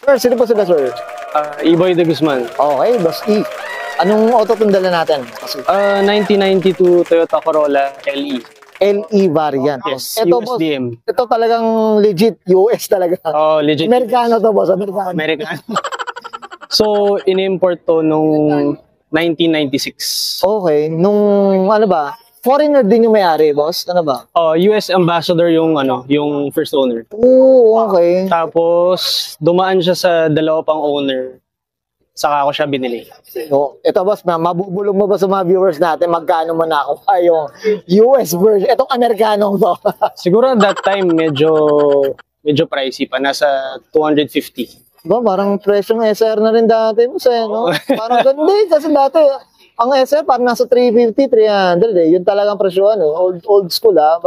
Sir, sino po sila, sir? E-Boy de Guzman. Okay, Boss E. Anong auto itong dala natin? 1992 Toyota Corolla LE. LE variant. Yes, Ito, USDM. boss, ito talagang legit US talaga. Oh, legit. Amerikano to, boss. Amerikano. American. So, in-import to nung 1996. Okay. Nung, ano ba? Foreigner din yung may-ari, boss? Ano ba? US ambassador yung yung first owner. Oo, okay. Tapos dumaan siya sa dalawa pang owner. Saka ako siya binili. So, ito, boss, mabubulong mo ba sa mga viewers natin magkano mo nakuha yung US version? Itong Amerikanong to. Siguro at that time medyo pricey pa, nasa 250. Ba, parang presyo ng SR na rin dati, boss, no? Parang ganda kasi dati, ang SR parang nasa 350, 300 eh. Yun talagang presyo, old school, ha?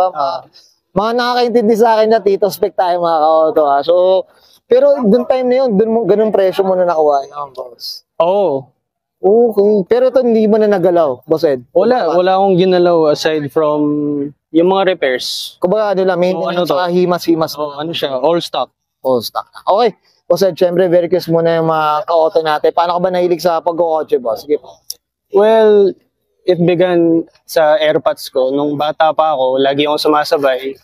Mga nakakaintindi sa akin na Tito Spec tayo mga ka-auto, ha? So, pero dun time na yun, ganun presyo mo na nakuha, boss. Oo. Okay. Pero ito hindi mo na nagalaw, boss Ed? Wala akong ginalaw aside from yung mga repairs. Kumbaga, maintenance, saka himas-himas. Ano siya, all stock. All stock. Okay. Boss Ed, syempre, very curious muna yung mga ka-auto natin. Paano ka ba nahilig sa pag-kotse, boss? Sige po. Well, it began sa airpods ko. Nung bata pa ako, lagi akong sumasabay.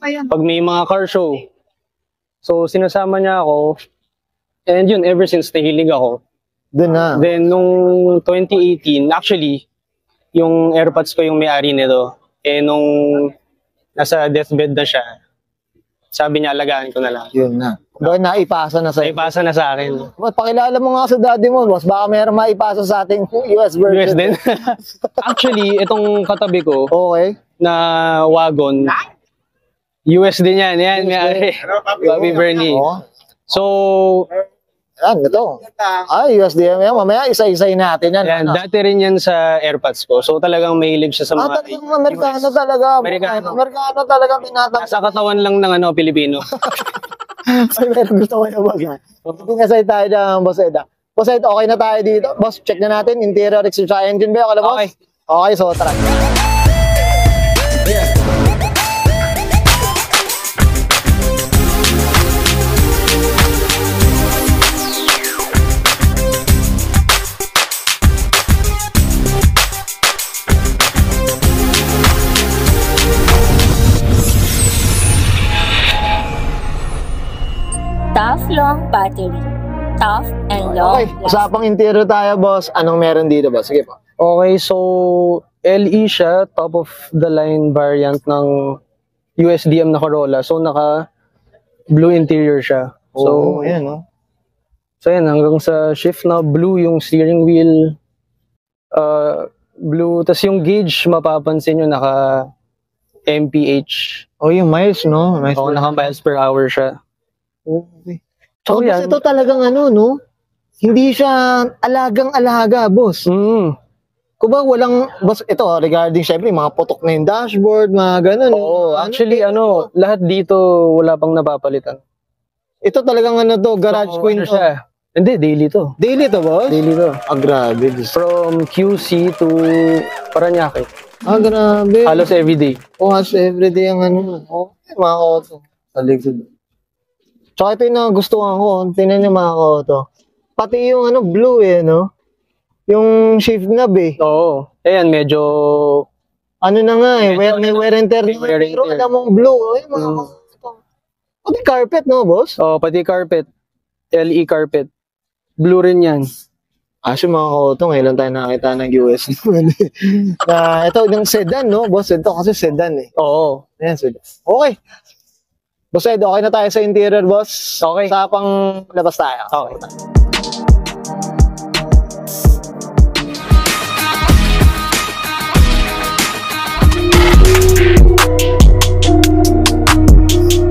Pag may mga car show. So, sinasama niya ako. And yun, ever since nahilig ako. Doon na. Then, nung 2018, actually, yung airpods ko yung may-ari nito. Eh, nung nasa deathbed na siya, sabi niya, alagaan ko na lang. Yun na. Doon na, ipasa na sa Ipasa na sa akin. Pakilala mo nga sa daddy mo, boss. Baka mayroon maipasa sa ating US version. US din. Actually, itong katabi ko, okay, na wagon, US din yan. Yan, may-ari. Bobby Bernie. So, yan, ito. Ay, USDM yan. Mamaya, isa-isay natin yan. Yan, dati rin yan sa airpods ko. So, talagang mahilig siya sa mga talagang Amerikano talaga. Amerikano talagang tinatawag. Sa katawan lang ng Pilipino. Ay, meron gusto ko yung boss. Hindi nga tayo dyan, boss Ed. Boss Ed, okay na tayo dito. Boss, check na natin. Interior, exterior, engine ba? Okay, boss? Okay, so tara. Tough long battery. Tough and long. Okay, usapang interior tayo, boss. Anong meron dito, boss? Sige po. Okay, so LE siya, top of the line variant ng USDM na Corolla. So naka blue interior siya. So ayan, no? So yan, hanggang sa shift na blue yung steering wheel. Blue, tas yung gauge mapapansin nyo naka MPH. Oh, yung miles, no? Naka miles per hour siya. Okay. So, yan. Ito talagang no? Hindi siya alagang-alaga, boss. Kuba walang, boss, ito, regarding syempre, mga putok na yung dashboard, mga ganun. Oo, actually, lahat dito wala pang napapalitan. Ito talagang garage queen to. Siya. Hindi, daily to. Daily to, boss? Daily to. Grabe. From QC to Paranaque. Grabe. Halos everyday. Halos everyday ang Okay, mga auto. Sa likod. Tsaka ito yung nagustuhan ko. Tingnan niyo mga auto. Pati yung blue no? Yung shift knob Oo. Ayan, medyo... na nga may wear and tear. Pero alam mong blue. Pati carpet, no, boss? Oo, pati carpet. LE carpet. Blue rin yan. Actually, mga auto, ngayon lang tayo nakita ng US. Ito, yung sedan, no, boss? Ito kasi sedan Oo. Ayan, sedan. Okay. Boss Ed, okay na tayo sa interior, boss? Okay. Sa pang labas tayo. Okay.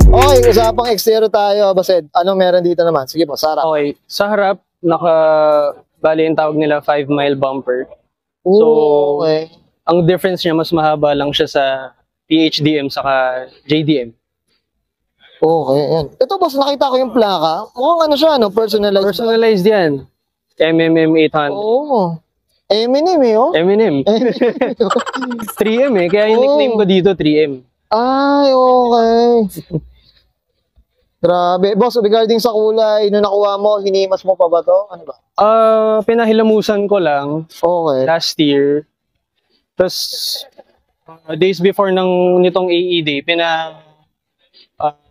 Okay, usapang exterior tayo, boss Ed. Anong meron dito naman? Sige po, sa harap. Okay. Sa harap, bali yung tawag nila 5-mile bumper. So, okay. Ang difference niya, mas mahaba lang siya sa PHDM saka JDM. Okay, yan. Ito, boss, nakita ko yung plaka. Mukhang siya, personalized. Personalized yan. MMM 800. Oo. Eminem, oh. Eminem. 3M Kaya yung nickname ko dito, 3M. Ay, okay. Grabe. Boss, regarding sa kulay, nung nakuha mo, hinimas mo pa ba to? Ano ba? Pinahilamusan ko lang Okay. last year. Tapos, days before nitong AED,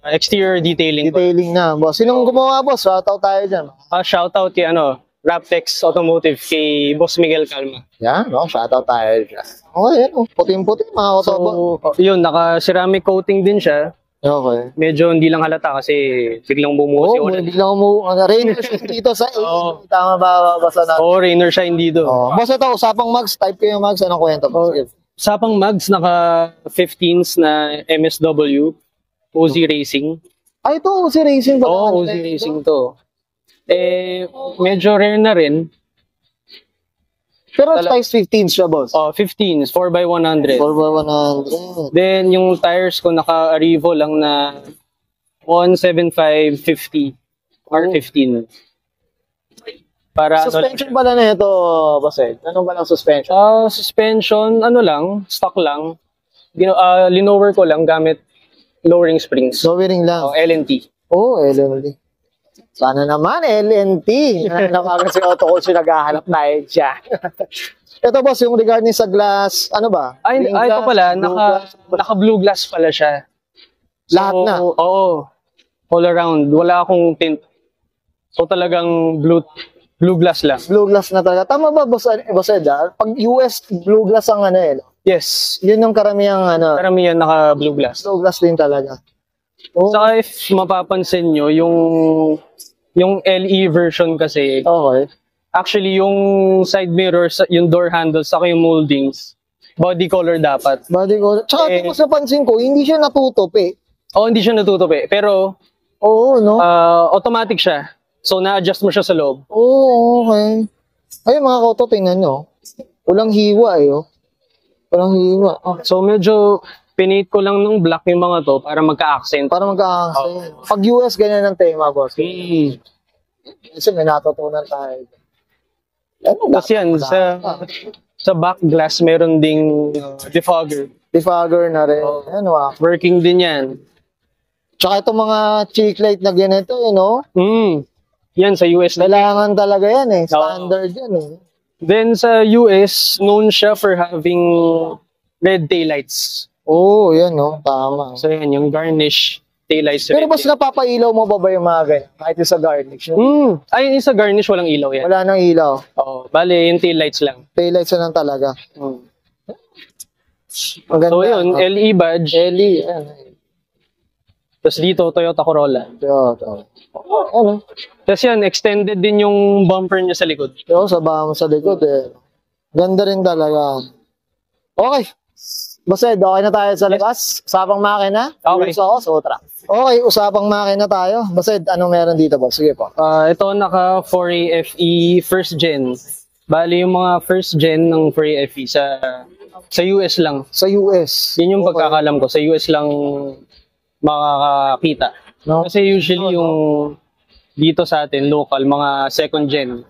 exterior detailing ko. Detailing na, boss. Sinong gumawa, boss? Shoutout tayo dyan. Shoutout kay Raptex Automotive, kay Boss Miguel Calma. Yan, no? Shoutout tayo dyan. Okay, yan. Oh. Puting-puti, mga kotobo. So, yun, naka-ceramic coating din siya. Okay. Medyo hindi lang halata kasi biglang bumuhos Oo, yung ulan. biglang Rainer siya dito sa Oo. Tama ba, basa na? Oo, Rainer siya, hindi do. Boss, ito, usapang mags. Type ko yung mags. Anong kwento? Sige. Sapang mags, naka 15s na MSW, OZ Racing. Ay, ito, si Racing ba? Oo, OZ Racing to. Medyo rare na rin. Pero size 15 siya, boss. 15s, 4x100. 4x100. Then, yung tires ko naka-Arrivo lang na 175/50 R15. Para Suspension pala na ito, boss. Anong ba lang suspension? suspension, lang, stock lang. Linower ko lang gamit lowering springs. Lowering lang. LNT. LNT. Sana naman, LNT. Nakakas si Auto Coach yung naghahanap tayo dyan. Ito, boss, yung regarding sa glass, ano ba? Ito pala, naka-blue glass pala siya. Lahat na? Oo. All around. Wala akong tint. So talagang blue glass lang. Blue glass na talaga. Tama ba, boss Ed? Pag US, blue glass ang Yes. Yun yung karamihang Karamihan naka-blue glass. blue glass din talaga. Saka if mapapansin nyo, yung LE version kasi, Okay. actually yung side mirrors, yung door handles, saka yung moldings, body color dapat. Body color. Tsaka kung mas napansin ko, hindi siya natutup eh. Hindi siya natutupi. Pero, Oo, no? automatic siya. So, na-adjust mo siya sa loob. Oo, okay. Ay, mga koto, tingnan nyo. Walang hiwa eh, Walang hiwa. So, medyo pinate ko lang ng black yung mga to para magka-accent. Para magkakasin. Pag US, ganyan ang tema, boss. Kasi may natutunan tayo. Tapos yan, sa back glass, meron ding defogger. Defogger na rin. Working din yan. Tsaka itong mga cheek light na ganito, Yan, sa US na. Kailangan talaga yan eh. Standard yan eh. Then sa US, known siya for having red taillights. Yan tama. So yan, yung garnish taillights. Pero mas napapailaw mo ba yung mga ganyan? Kahit yung sa garnish? Ay, yung sa garnish, walang ilaw yan. Wala nang ilaw. Bale, yung taillights lang. Taillights na lang talaga. Maganda. So yun, LE badge. LE, yan. Tapos dito, Toyota Corolla. Tapos yan, extended din yung bumper niya sa likod. Sabahan mo sa likod eh. Ganda rin talaga. Okay. Basta, okay na tayo sa labas. Usapang makina. Okay. Sutra. Okay, usapang makina tayo. Basta, anong meron dito, boss? Sige po. Ito naka 4A FE first gen. Bali yung mga first gen ng 4A FE sa US lang. Sa US. Yun yung pagkakalam ko. Sa US lang makakakita. No? Kasi usually yung dito sa atin, local, mga second gen.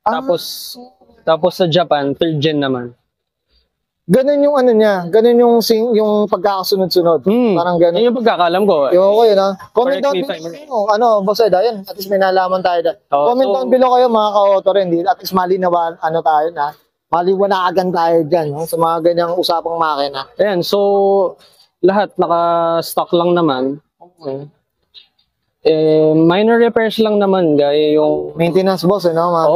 Tapos sa Japan, third gen naman. Ganun yung niya. Ganun yung pagkakasunod-sunod. Parang ganun. Yun yung pagkakalam ko. Okay na. Comment Correct down me if below. Boss Ed, ayun. At least may nalaman tayo dyan. Comment down below kayo mga ka-auto rin. At least malinawan, tayo na. Maliwanagan tayo dyan. Sa mga ganyang usapang makina. Ayan, so lahat naka-stock lang naman. Okay. Minor repairs lang naman, gaya yung Maintenance, boss,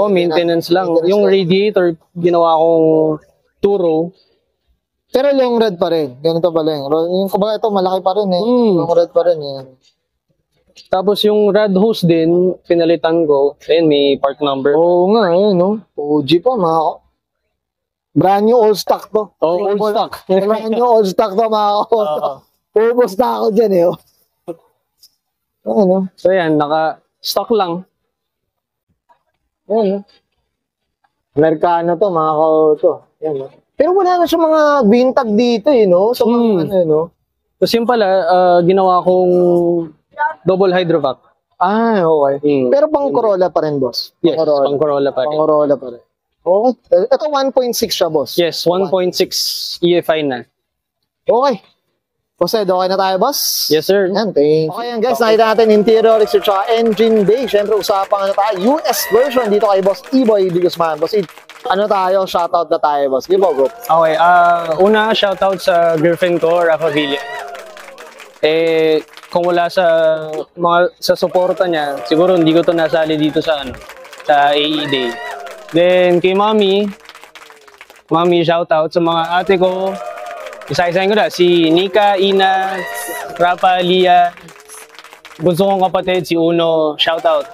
maintenance lang. Yung radiator, ginawa kong 2-row. Pero long red pa rin. Ganito pala yung kumbaga ito, malaki pa rin eh. Long red pa rin eh. Tapos yung rad hose din, pinalitan ko. Ayan, may part number. Oo nga, OG pa, mga brand new all stock to. Old stock. Brand new all stock to, mga ka-auto. Ubus na ako dyan eh. So yan, naka-stock lang. Amerikano to, mga ka-auto. Pero wala na siya mga bintag dito sa mga Tapos yun pala, ginawa kong double hydrovac. Okay. Pero pang Corolla pa rin, boss. Yes, pang Corolla pa rin. Pang Corolla pa rin. Okay. Ito 1.6 siya, boss. Yes, 1.6 EFI na. Okay. Boss Ed, okay na tayo, boss? Yes, sir. Yan, thank you. Okay yan guys, nakita natin interior research at engine bay. Siyempre, usapan na tayo. US version dito kay Boss E-Boy D. Guzman. Boss Ed, ano tayo? Shoutout na tayo, boss. Give go. Okay, una shoutout sa girlfriend ko, Rafa Villa. Kung wala sa suporta niya, siguro hindi ko to nasali dito sa AE Day. Then kay Mami, shoutout sa mga ate ko. Isa-isahin ko na, si Nika, Ina, Rafa, Lia, bunso kong kapatid, si Uno, shoutout.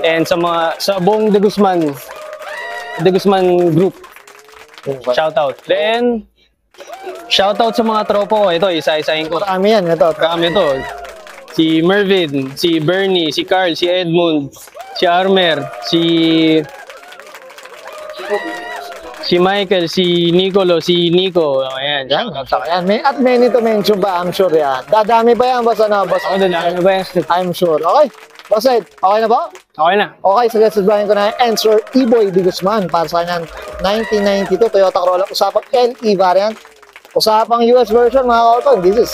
And sa buong De Guzman group, shoutout. Then, shoutout sa mga tropo ko. Ito, isa-isahin ko. Marami yan. Ito. Marami ito. Si Mervin, si Bernie, si Carl, si Edmund, si Armer, si Michael, si Nicolo, si Nico. Ayan. Yan. At many to mention ba? I'm sure yan. Dadami pa yan, boss. Ano, boss? Ako na ba yan? I'm sure. Okay. Boss Ed, okay na ba? Okay na. Okay, sasabihin ko na answer E-Boy D. Guzman para sa kanyang 1992 Toyota Corolla. Usapang LE variant. Usapang US version, mga kauton. This is